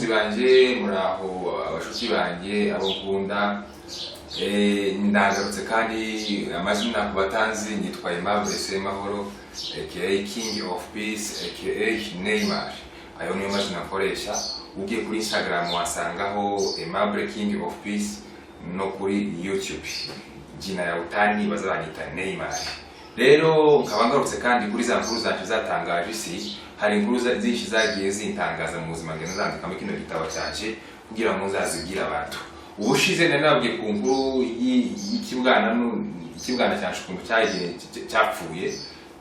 bakunzi banje muraho abashuti banje abo nkunda ndagarutse kandi amazina kubatanzi nitwa Aimable Semahoro aka King of Peace aka Neymar. Ayo niyo mazina nkoresha. Ugiye kuri Instagram wasangaho Aimable King of Peace no kuri YouTube jina ya utani bazabanyita Neymar. Rero nkaba ngarutse kandi kuri za nkuru zacu zatangaje isi. Hari inkuru zinshi zagiye zintangaza mu buzima ngene zandika mu kino gitabo cyaje kugira ngo nzazigira abantu. Ubushize nababwiye ku nkuru y'ikibwana cyacu kuntu cyapfuye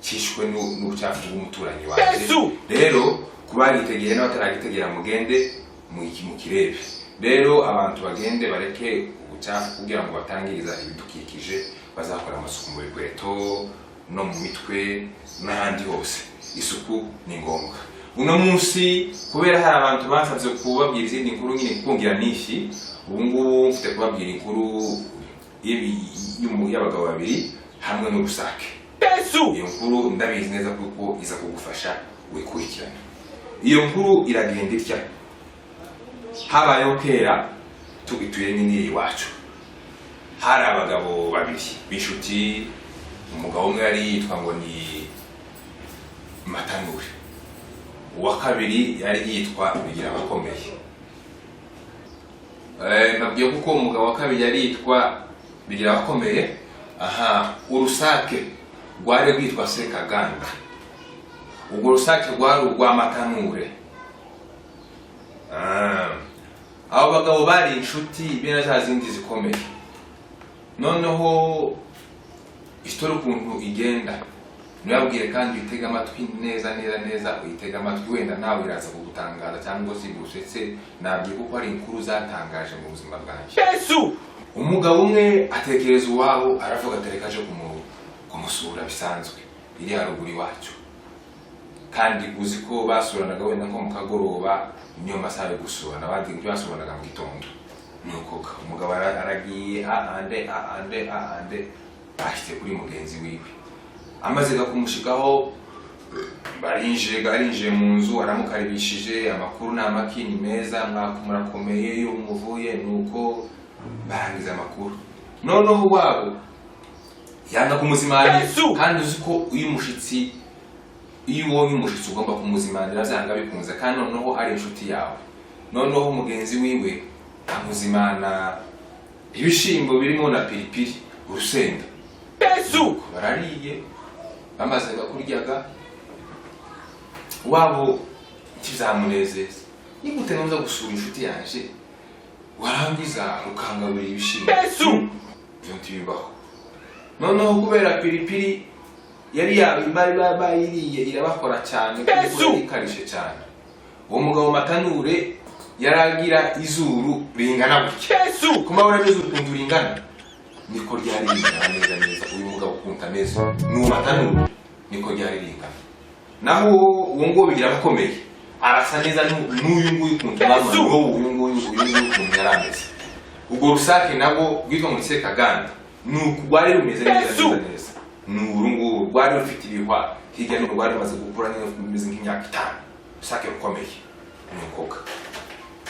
cyishwe n'ubucafu bw'umuturanyi waje. Rero kubaritegeye n'abataragitegera mugende mu kirebe. Rero abantu bagende bareke ubucafu kugira ngo batangiriza ibidukikije, bazakora amasuku mu bikweto no mu mitwe n'ahandi hose. Isuku ni ngombwa. Uno munsi kubera hari abantu basabye kubabwira izindi nkuru nyine kungira nishi, ubu ngubu mfite kubabwira inkuru y'abagabo babiri hamwe n'ubusake. Iyo nkuru ndabizi neza kuko iza kugufasha wikurikirana. Iyo nkuru iragenda itya. Habayeho kera tugituye nyine iwacu. Hari abagabo babiri b'inshuti. Umugabo umwe yari yitwa ngo ni Matanure, uwa kabiri yari yitwa Bigira Bakomeye. Nabwiye kuko umugabo wa kabiri yari yitwa Bigira Bakomeye. Urusake rwari rwitwa Sekaganda. Ubwo rusake rwari urwa Matanure. Abo bagabo bari inshuti bene za zindi zikomeye. Noneho istori ukuntu igenda nababwire kandi bitega amatwi neza uyitega amatwi wenda nawe iraza kugutangaza cyangwa se gusetse. Nabwiye kuko ari inkuru zatangaje mu buzima bwanjye. Umugabo umwe atekereza uwabo aravuga atereka aje kumusura bisanzwe iri haruguru iwacu, kandi uzi ko basuranaga wenda nko mu kagoroba niyo masaha yo gusura, n'abandi basuranaga mu gitondo. Nuko umugabo aragiye ande bahise kuri mugenzi wiwe. Amaze kumushikaho barinjiye mu nzu, aramukaribishije, amakuru n'amakini meza, murakomeye yo umuvuye. Nuko barangiza amakuru. Noneho wabo yanga kumuzimana, kandi uzi ko iyo ubonye umushitsi ugomba kumuzimanira zanga bikunze, kandi noneho ari inshuti yawe. Noneho mugenzi wiwe amuzimana ibishimbo birimo na piripiri, urusenda. Barariye bamaze kuryaga, wabo kizamunezeza. Nigute nza gusura inshuti yanje warangiza ukangaburira ibishimbo? Byo ntibibaho. Noneho kubera piripiri yari bayiriye irabakora cyane kuko ikarishe cyane. Uwo mugabo Matanure yaragira izuru ringana gutya. Kumabura n'izuru kuntu ringana niko ryari ringana neza. Uyu mugabo kunta neza n'uwo Matanure niko ryari ringana. Naho uwo ngo Bigira Bakomeye arasa neza n'uyu nguyu kuntu mama uyu nguyu kuntu yarameze. Ubwo rusake nabo bwitwa mu Sekaganda nuko rwari rumeze neza. N'uru nguyu rwari rufite ibihwa hirya no rwari maze gukura neza rumeze nk'imyaka 5. Rusake rukomeye n'ukoka.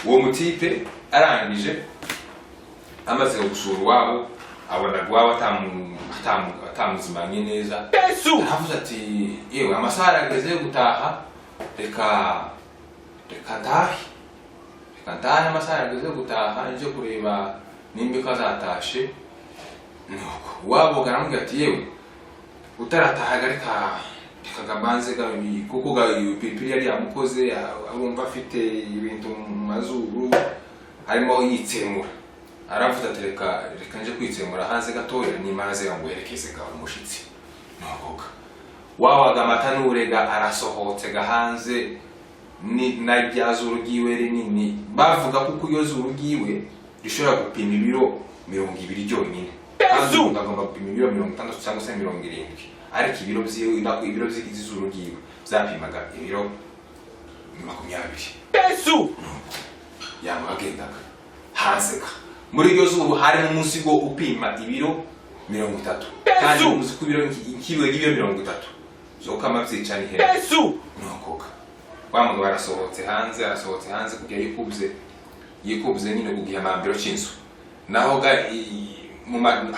Uwo mutipe arangije amaze gusura wabo, abona rwabo atamuzimanye neza. Aravuze ati yewe amasaha arageze yo gutaha, reka ndahe amasaha arageze yo gutaha nje kureba nimba kazatashe. Nuko wabo garamubwira ati yewe utarataha reka gabanze gabi kuko piripiri yari yamukoze, arumva afite ibintu mu mazuru harimo yitsemura. Aravuze ati reka nje kwitsemura hanze gatoya nimaze ngo yerekeze gawe umushitsi. Nuko wawaga Matanure arasohotse hanze na ryazuru giwe rinini. Bavuga kuko iyo zuru giwe rishobora gupima ibiro 200 byonyine, kandi ugomba gupima ibiro 60 cyangwa se 70. Ariko ibiro by'izuru giwe zapimaga ibiro 20. Yamugendaga hanze muri iryo zuru hari umunsi go upima ibiro 30, kandi uzi ko ibiro 30 zo kama byicana ihe. Nuko Wamugabo arasohotse hanze kugira yikubuze nyine kugiha amambiro cy'inzu naho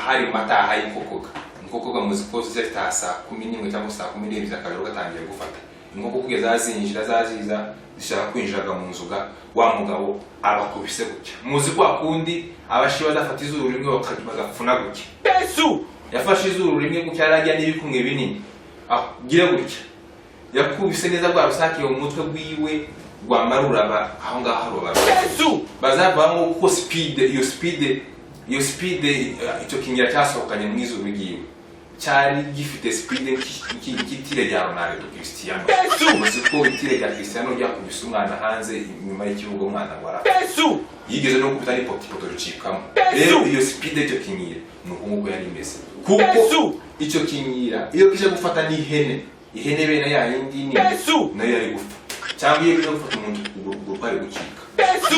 hari mataha y'inkokoga muziko zifite saa 11 cyangwa saa 12 zakabero gatangiye gufata inkoko kugeza zaziza zishaka kwinjiraga mu nzuga wa mugabo abakubise gutya muzi kwa kundi abashi badafata izuru rimwe bagapfuna gutya Yesu yafashe izuru rimwe gutya arajya n'ibikumwe binini gira gutya yakubise neza bwa rusaki yo mutwe gwiwe rwamarura aho ngaho haroba Yesu bazavamo uko speed icyo kingira cyasohokanye mu izuru giwe cyari gifite speed kitire rya Ronaldo Cristiano Yesu ko itire rya Cristiano ryakubise umwana hanze nyuma y'ikibuga umwana ngwara Yesu yigeze no kubita ipoto ricikamo rero iyo speed icyo kingira nuko yari imeze kuko icyo kingira iyo kije gufata n'ihene bene ya yindi ni Yesu nayo yari gupfa cyangwa iyo byo gufata umuntu urupari gukika Yesu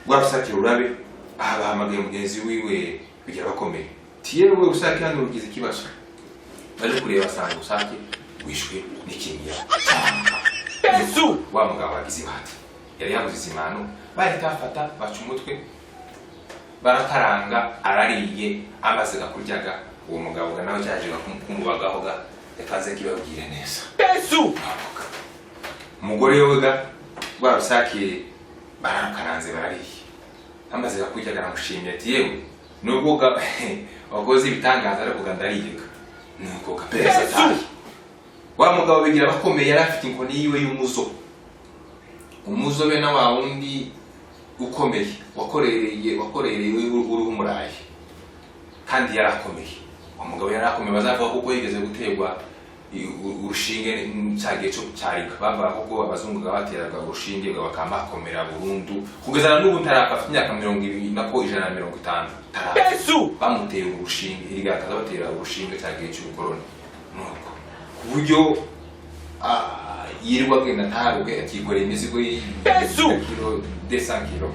gwabisaki urabe abahamagaye mugenzi wiwe kugira bakomeye tiyewe usaki hano ugize kibazo baje kureba sanga usaki wishwe n'ikingira Yesu wa mugabo agize bati yari yabuze izimano bari kafata baca umutwe barakaranga arariye amaze gakuryaga uwo mugabo nawe cyaje kumubagaho yakaze kibabwire neza Yesu umugore yoga barusaki barakaranze barariye amaze gakuryaga aramushimye ati yewe nubwo wakoze ibitangaza ariko ndariyiga nuko kapesa tayi wa mugabo bigira bakomeye yari afite inkoni yiwe umuzo be na wa wundi ukomeye wakorereye urumurayi kandi yarakomeye umugabo yarakomeye bazava kuko yigeze guterwa urushinge cyagiye cyo cyarika bava kuko abazungu bateraga urushinge bakamakomera burundu kugeza n'ubu ntaraka imyaka 20 nako 150 Yesu bamuteye urushinge irigakaza batera urushinge cyagiye cy'ukorona nuko kuburyo yirirwa genda ntaruke akigoreye imizigo Yesu kilo 200 kilo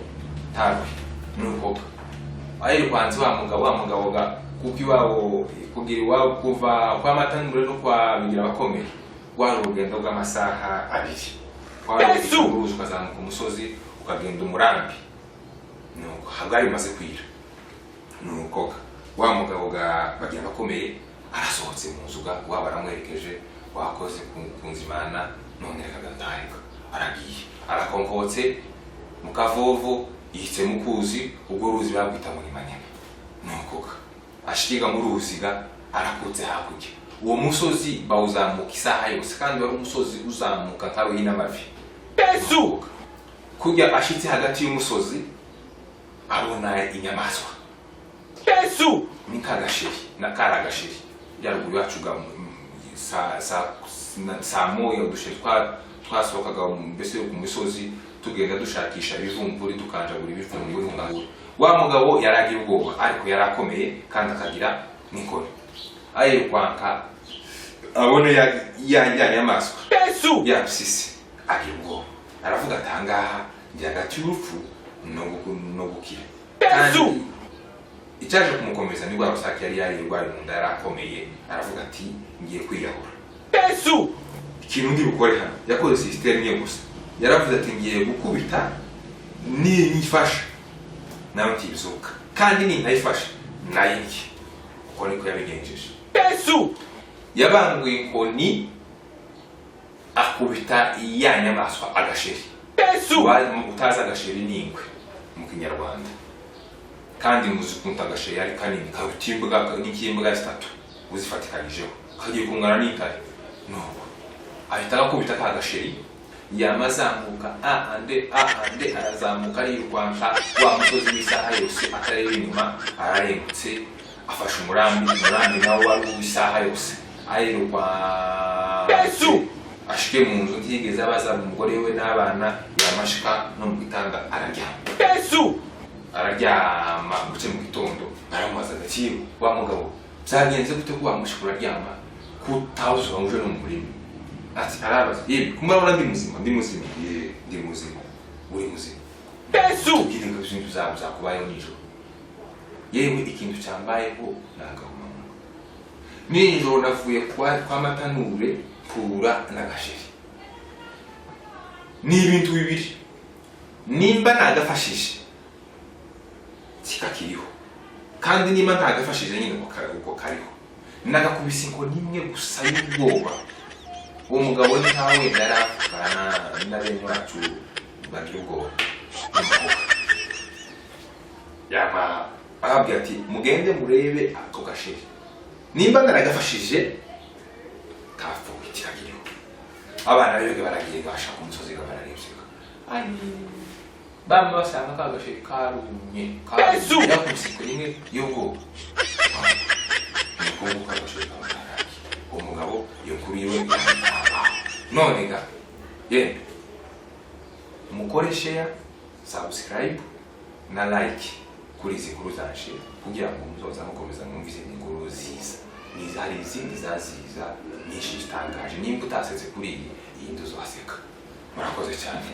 taruke nuko ayi kwanze wa mugabo kuko iwabo kugira iwabo kuva kwa matanure no kwa bigira bakomeye wari urugendo bw'amasaha 2 Yesu ukazamuka umusozi ukagenda umurambi nuko hagari maze kwira nuko wa mugabo bagira bakomeye arasohotse mu nzuga wabaramwerekeje wakoze kunzimana none kagatahika aragiye arakonkotse mu kavovo yitse mu kuzi ubwo ruzi babwita muri Manyema nuko ashikiga mu ruziga arakutse hakurya uwo musozi bawuzamuka isaha yose kandi wari umusozi uzamuka nkawe y'inamavi Yesu kujya ashitse hagati y'umusozi abona inyamaswa Yesu nikagashiri nakaragashiri yaruguru yacuga sa moyo dushye twasokaga mbese ku misozi tugenda dushakisha ibivumburi dukanjagura ibivumburi ngahura wa mugabo yaragira ubwoba ariko yarakomeye kandi akagira n'inkoni aye kwanka abone ya nyamaswa Yesu yapsisi agira ubwoba aravuga atangaha njyagati y'urupfu no gukira Yesu icyaje kumukomeza ni bwa rusaki yari yarirwaye mu nda yarakomeye aravuga ati ngiye kwiyahura Yesu ikintu ndi gukora hano yakoze system ye gusa yaravuze ati ngiye gukubita nifasha nawe tibizuka kandi ni ntayifashe nayiki uko niko yabigenjeje Yesu yabanguye inkoni akubita ya nyamaswa agasheri Yesu utaza agasheri n'ingwe mu Kinyarwanda kandi muzikunta agasheri ari kanini kabutimbwa n'ikimbwa 3 uzifatikanyijeho kagiye kungana n'intare no ahita akubita ka agasheri yamazamuka ande arazamuka yirwanka wa musozi w'isaha yose atareba inyuma ararengutse afashe umurambi nawo wari w'isaha yose ayirwa Yesu ashike mu nzu ntigeze abaza umugore we n'abana yamashika no mu gitanda araryama Yesu araryama buce mu gitondo aramubaza ati wa mugabo byagenze gute ko wamushikura aryama kutawuzo bamuje no mu murimo ati arabaza yewe kumara ndi muzima ndi muzima uri muzima Yesu kiringa ibintu zakubayeho nijoro yewe ikintu cyambayeho nagahuma nijoro navuye kwa matanure pura n'agasheri ni ibintu bibiri nimba nagafashije kikakiriho kandi nimba ntagafashije nyine uko kariho nagakubise ngo nimwe gusa y'ubwoba uwo mugabo ni ntawe ndarafukana n'abene wacu bagira ubwoba yama arabwira ati mugende murebe ako gasheri nimba naragafashije kapfuye kikagiriho abana rero baragiye bashaka umusozi bararebseka bamwe basanga ka gasheri karumye yakubise rimwe y'ubwoba umugabo yokuriwe none ga ye mukore share subscribe na like kuri izi nkuru zaje kugira ngo muzoza mukomeza mwumvise inkuru ziza nizari izindi zaziza nyinshi zitangaje nimba utasetse kuri iyi nduzo waseka murakoze cyane.